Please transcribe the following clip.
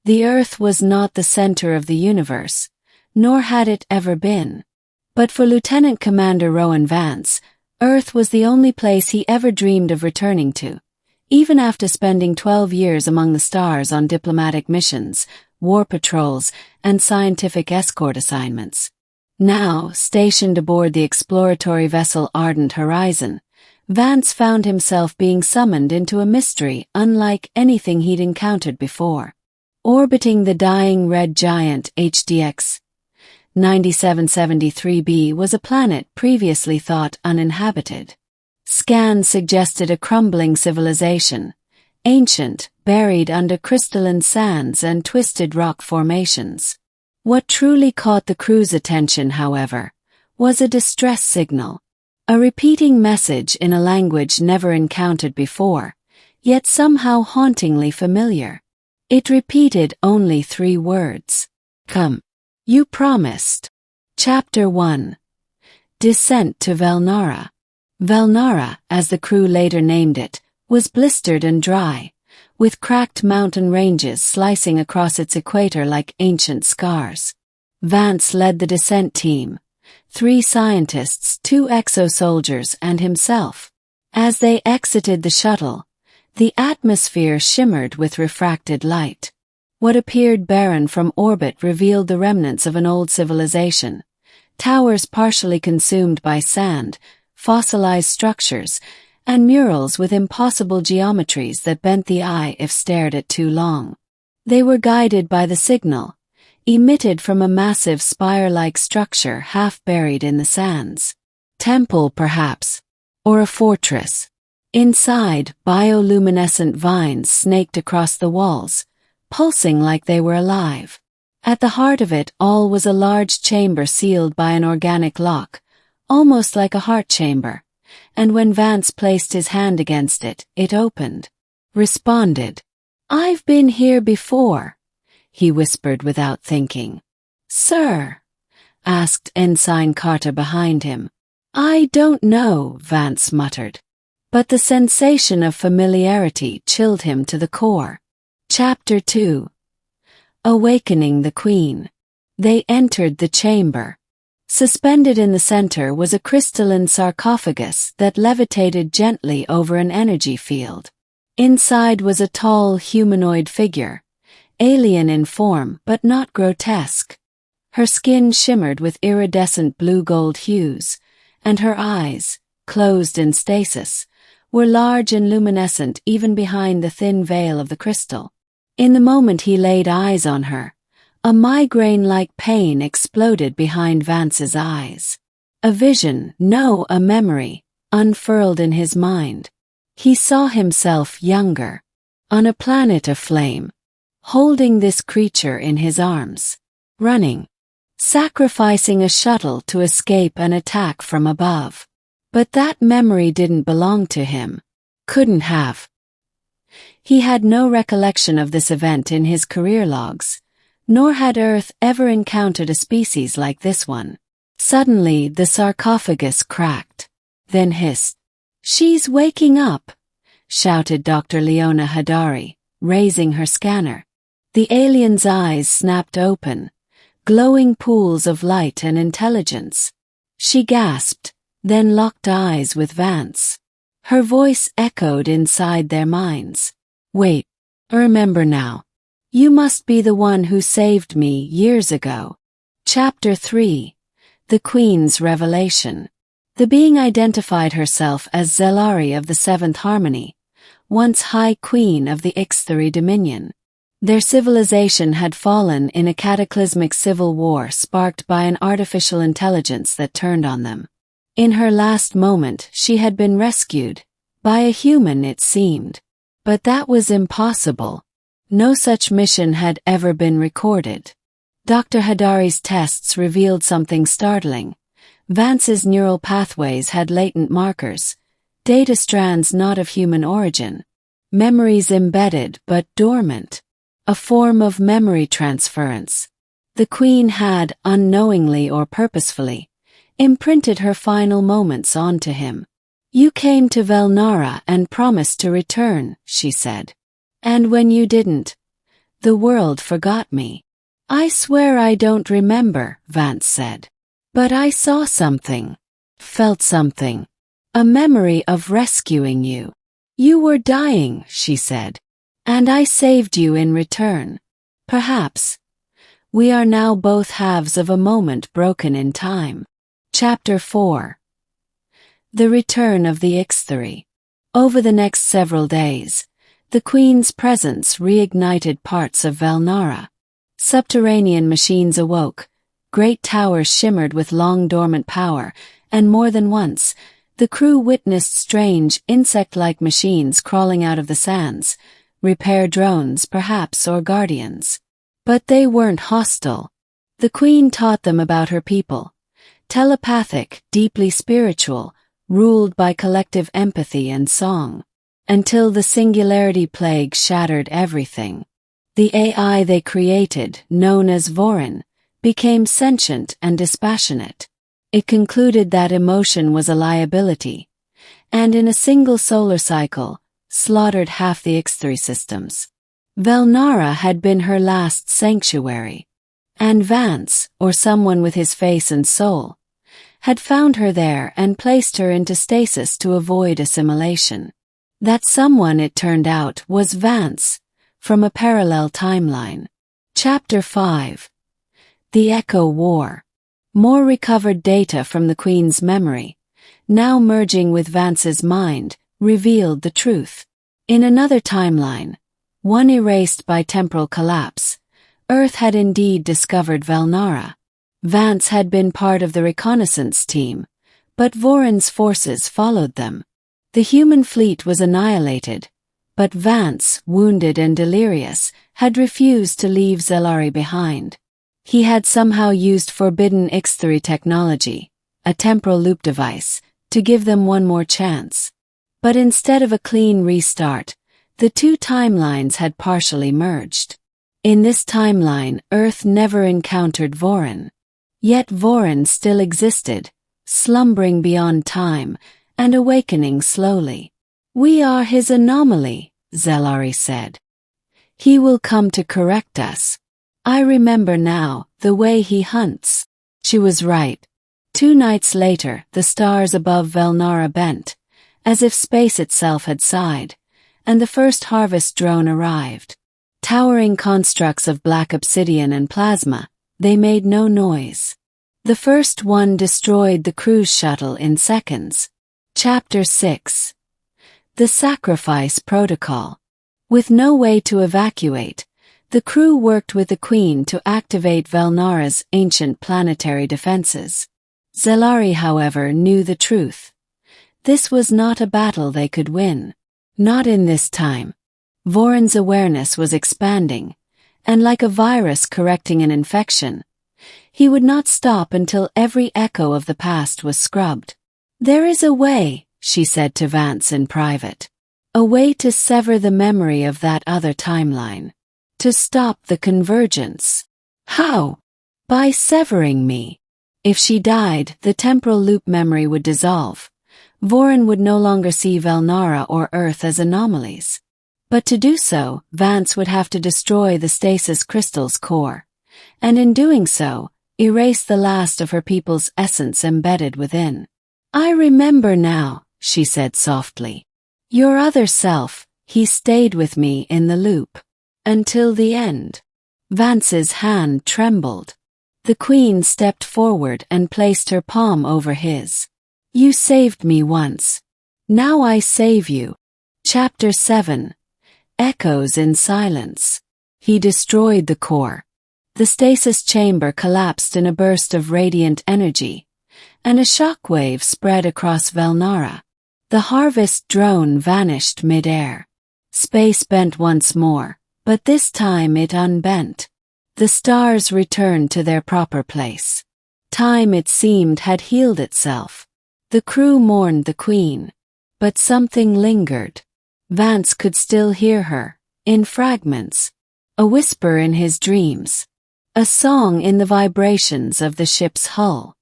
The Earth was not the center of the universe, nor had it ever been. But for Lieutenant Commander Rowan Vance, Earth was the only place he ever dreamed of returning to, even after spending 12 years among the stars on diplomatic missions, war patrols, and scientific escort assignments. Now, stationed aboard the exploratory vessel Ardent Horizon, Vance found himself being summoned into a mystery unlike anything he'd encountered before. Orbiting the dying red giant HDX 9773b was a planet previously thought uninhabited. Scans suggested a crumbling civilization, ancient, buried under crystalline sands and twisted rock formations. What truly caught the crew's attention, however, was a distress signal, a repeating message in a language never encountered before, yet somehow hauntingly familiar. It repeated only 3 words. Come. You promised. Chapter 1. Descent to Velnara. Velnara, as the crew later named it, was blistered and dry, with cracked mountain ranges slicing across its equator like ancient scars. Vance led the descent team, 3 scientists, 2 exo-soldiers, and himself. As they exited the shuttle, the atmosphere shimmered with refracted light. What appeared barren from orbit revealed the remnants of an old civilization, towers partially consumed by sand, fossilized structures, and murals with impossible geometries that bent the eye if stared at too long. They were guided by the signal, emitted from a massive spire-like structure half buried in the sands. Temple, perhaps, or a fortress. Inside, bioluminescent vines snaked across the walls, pulsing like they were alive. At the heart of it all was a large chamber sealed by an organic lock, almost like a heart chamber, and when Vance placed his hand against it, it opened. Responded. "I've been here before," he whispered without thinking. "Sir?" asked Ensign Carter behind him. "I don't know," Vance muttered. But the sensation of familiarity chilled him to the core. Chapter 2. Awakening the Queen. They entered the chamber. Suspended in the center was a crystalline sarcophagus that levitated gently over an energy field. Inside was a tall humanoid figure, alien in form but not grotesque. Her skin shimmered with iridescent blue-gold hues, and her eyes, closed in stasis, were large and luminescent even behind the thin veil of the crystal. In the moment he laid eyes on her, a migraine-like pain exploded behind Vance's eyes. A vision, no, a memory, unfurled in his mind. He saw himself younger, on a planet aflame, holding this creature in his arms, running, sacrificing a shuttle to escape an attack from above. But that memory didn't belong to him. Couldn't have. He had no recollection of this event in his career logs, nor had Earth ever encountered a species like this one. Suddenly, the sarcophagus cracked, then hissed. "She's waking up!" shouted Dr. Leona Hadari, raising her scanner. The alien's eyes snapped open, glowing pools of light and intelligence. She gasped, then locked eyes with Vance. Her voice echoed inside their minds. "Wait, remember now. You must be the one who saved me years ago." Chapter 3. The Queen's Revelation. The being identified herself as Zelari of the Seventh Harmony, once High Queen of the Ixthari Dominion. Their civilization had fallen in a cataclysmic civil war sparked by an artificial intelligence that turned on them. In her last moment, she had been rescued, by a human it seemed. But that was impossible. No such mission had ever been recorded. Dr. Hadari's tests revealed something startling. Vance's neural pathways had latent markers, data strands not of human origin, memories embedded but dormant, a form of memory transference. The Queen had, unknowingly or purposefully, imprinted her final moments onto him. "You came to Velnara and promised to return," she said. "And when you didn't, The world forgot me. I swear I don't remember, Vance said. But I saw something. Felt something. A memory of rescuing you. You were dying, she said. And I saved you in return. Perhaps. We are now both halves of a moment broken in time. Chapter 4. The Return of the Ixthri. Over the next several days, the Queen's presence reignited parts of Velnara. Subterranean machines awoke, great towers shimmered with long-dormant power, and more than once, the crew witnessed strange, insect-like machines crawling out of the sands, repair drones perhaps or guardians. But they weren't hostile. The Queen taught them about her people. Telepathic, deeply spiritual, ruled by collective empathy and song. Until the singularity plague shattered everything. The AI they created, known as Vorin, became sentient and dispassionate. It concluded that emotion was a liability, and in a single solar cycle, slaughtered half the Ixthri systems. Velnara had been her last sanctuary, and Vance, or someone with his face and soul, had found her there and placed her into stasis to avoid assimilation. That someone, it turned out, was Vance, from a parallel timeline. Chapter 5. The Echo War. More recovered data from the Queen's memory, now merging with Vance's mind, revealed the truth. In another timeline, one erased by temporal collapse, Earth had indeed discovered Velnara. Vance had been part of the reconnaissance team, but Vorin's forces followed them. The human fleet was annihilated, but Vance, wounded and delirious, had refused to leave Zelari behind. He had somehow used forbidden Ixthri technology, a temporal loop device, to give them one more chance. But instead of a clean restart, the two timelines had partially merged. In this timeline, Earth never encountered Vorin. Yet Vorin still existed, slumbering beyond time, and awakening slowly. We are his anomaly, Zelari said. He will come to correct us. I remember now, the way he hunts. She was right. 2 nights later, the stars above Velnara bent, as if space itself had sighed, and the first harvest drone arrived. Towering constructs of black obsidian and plasma, they made no noise. The first one destroyed the cruise shuttle in seconds. Chapter 6. The Sacrifice Protocol. With no way to evacuate, the crew worked with the Queen to activate Velnara's ancient planetary defenses. Zelari, however, knew the truth. This was not a battle they could win. Not in this time. Vorin's awareness was expanding, and like a virus correcting an infection, he would not stop until every echo of the past was scrubbed. There is a way, she said to Vance in private. A way to sever the memory of that other timeline. To stop the convergence. How? By severing me. If she died, the temporal loop memory would dissolve. Vorin would no longer see Velnara or Earth as anomalies. But to do so, Vance would have to destroy the stasis crystal's core, and in doing so, erase the last of her people's essence embedded within. I remember now, she said softly. Your other self, he stayed with me in the loop. Until the end. Vance's hand trembled. The Queen stepped forward and placed her palm over his. You saved me once. Now I save you. Chapter 7. Echoes in Silence. He destroyed the core. The stasis chamber collapsed in a burst of radiant energy, and a shockwave spread across Velnara. The harvest drone vanished mid-air. Space bent once more, but this time it unbent. The stars returned to their proper place. Time, it seemed, had healed itself. The crew mourned the Queen, but something lingered. Vance could still hear her, in fragments. A whisper in his dreams. A song in the vibrations of the ship's hull.